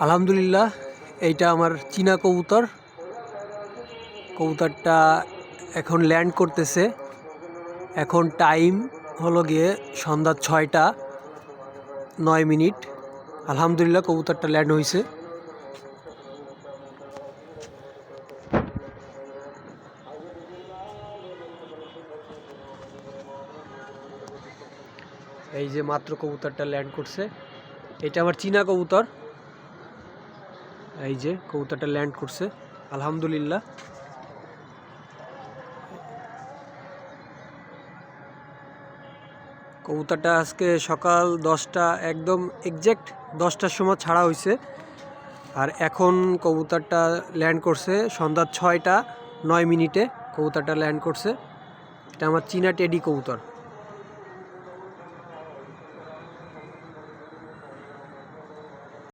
আলহামদুলিল্লাহ, এইটা আমার চীনা কবুতর। কবুতরটা এখন ল্যান্ড করতেছে। এখন টাইম হলো গিয়ে সন্ধ্যা 6টা 9 মিনিট। আলহামদুলিল্লাহ, কবুতরটা ল্যান্ড হয়েছে। এই যে মাত্র কবুতরটা ল্যান্ড করছে। এটা আমার চীনা কবুতর। এই যে কবুতরটা ল্যান্ড করছে, আলহামদুলিল্লাহ। কবুতরটা আজকে সকাল 10টা একদম এক্স্যাক্ট 10টার সময় ছাড়া হয়েছে। আর এখন কবুতরটা ল্যান্ড করছে সন্ধ্যা 6টা 9 মিনিটে। কবুতরটা ল্যান্ড করছে। এটা আমার চীনা টেডি কবুতর।